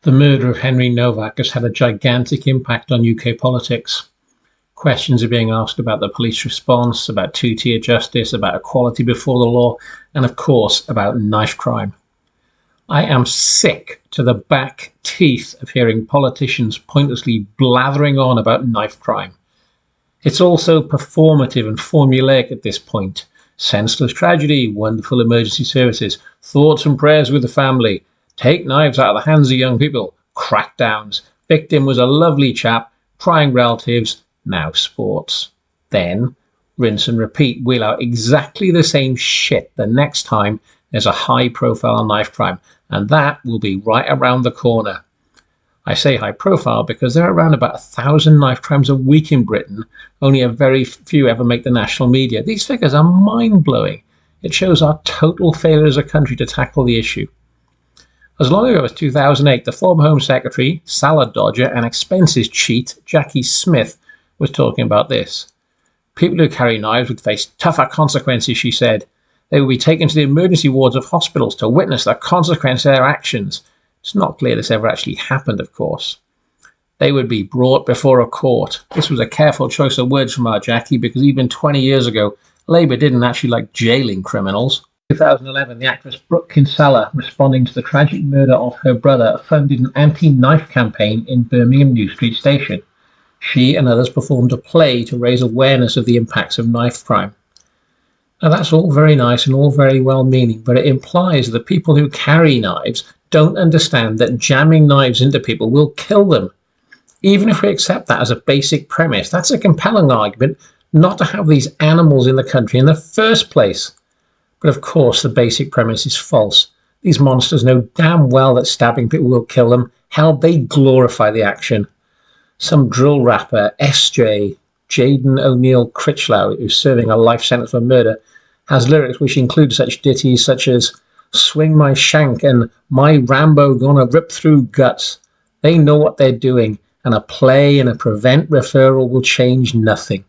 The murder of Henry Nowak has had a gigantic impact on UK politics. Questions are being asked about the police response, about two-tier justice, about equality before the law, and of course about knife crime. I am sick to the back teeth of hearing politicians pointlessly blathering on about knife crime. It's also performative and formulaic at this point. Senseless tragedy, wonderful emergency services, thoughts and prayers with the family, take knives out of the hands of young people, crackdowns, victim was a lovely chap, trying relatives, now sports. Then, rinse and repeat, wheel out exactly the same shit the next time there's a high-profile knife crime, and that will be right around the corner. I say high-profile because there are around about 1,000 knife crimes a week in Britain. Only a very few ever make the national media. These figures are mind-blowing. It shows our total failure as a country to tackle the issue. As long ago as 2008, the former Home Secretary, salad dodger and expenses cheat, Jackie Smith, was talking about this. People who carry knives would face tougher consequences, she said. They would be taken to the emergency wards of hospitals to witness the consequence of their actions. It's not clear this ever actually happened, of course. They would be brought before a court. This was a careful choice of words from our Jackie, because even 20 years ago, Labour didn't actually like jailing criminals. In 2011, the actress Brooke Kinsella, responding to the tragic murder of her brother, funded an anti-knife campaign in Birmingham New Street Station. She and others performed a play to raise awareness of the impacts of knife crime. Now that's all very nice and all very well-meaning, but it implies that people who carry knives don't understand that jamming knives into people will kill them. Even if we accept that as a basic premise, that's a compelling argument not to have these animals in the country in the first place. But of course, the basic premise is false. These monsters know damn well that stabbing people will kill them. Hell, they glorify the action. Some drill rapper, SJ, Jaden O'Neill Critchlow, who's serving a life sentence for murder, has lyrics which include such ditties such as "Swing my shank" and "My Rambo gonna rip through guts." They know what they're doing, and a play and a prevent referral will change nothing.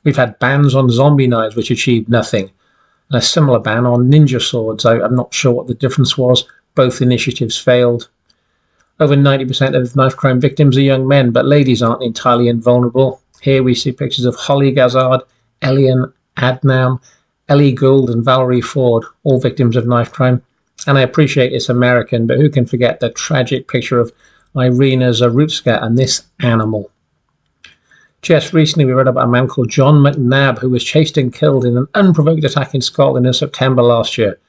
We've had bans on zombie knives which achieved nothing, and a similar ban on ninja swords. I'm not sure what the difference was. Both initiatives failed. Over 90% of knife crime victims are young men, but ladies aren't entirely invulnerable. Here we see pictures of Holly Gazard, Elian Adnam, Ellie Gould and Valerie Ford, all victims of knife crime. And I appreciate it's American, but who can forget the tragic picture of Irina Zarutska and this animal. Just recently we read about a man called John McNabb who was chased and killed in an unprovoked attack in Scotland in September last year.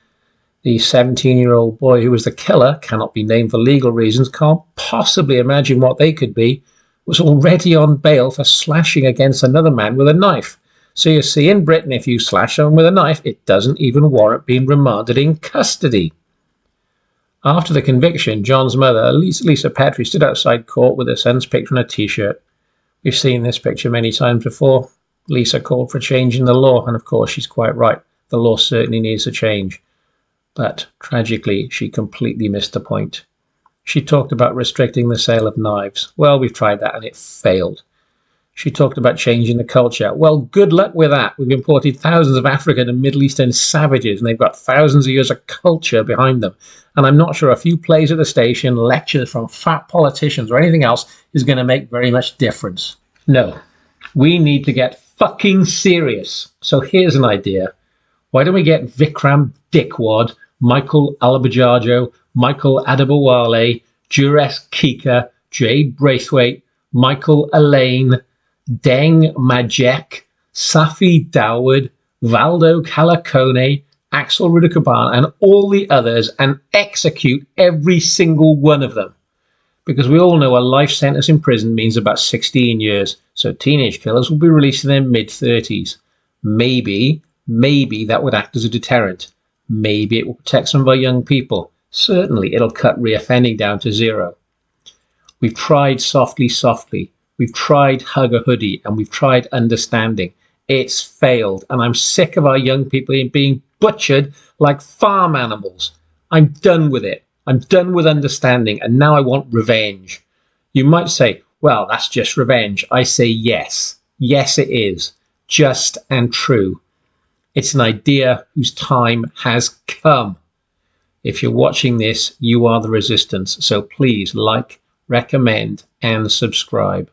The 17-year-old boy who was the killer, cannot be named for legal reasons, can't possibly imagine what they could be, was already on bail for slashing against another man with a knife. So you see, in Britain, if you slash someone with a knife, it doesn't even warrant being remanded in custody. After the conviction, John's mother, Lisa Petrie, stood outside court with her son's picture on a t-shirt. We've seen this picture many times before. Lisa called for change in the law, and of course she's quite right. The law certainly needs to change. But, tragically, she completely missed the point. She talked about restricting the sale of knives. Well, we've tried that and it failed. She talked about changing the culture. Well, good luck with that. We've imported thousands of African and Middle Eastern savages, and they've got thousands of years of culture behind them. And I'm not sure a few plays at the station, lectures from fat politicians or anything else is going to make very much difference. No, we need to get fucking serious. So here's an idea. Why don't we get Vikram Dickwad, Michael Alabajajo, Michael Adebowale, Jures Kika, Jade Braithwaite, Michael Elaine, Deng Majek, Safi Dawood, Valdo Calacone, Axel Rudicaban, and all the others, and execute every single one of them. Because we all know a life sentence in prison means about 16 years, so teenage killers will be released in their mid-30s. Maybe that would act as a deterrent. Maybe it will protect some of our young people. Certainly it'll cut reoffending down to zero. We've tried softly. We've tried hug a hoodie, and we've tried understanding. It's failed, and I'm sick of our young people being butchered like farm animals. I'm done with it. I'm done with understanding, and now I want revenge. You might say, well, that's just revenge. I say yes. Yes, it is. Just and true. It's an idea whose time has come. If you're watching this, you are the resistance. So please like, recommend, and subscribe.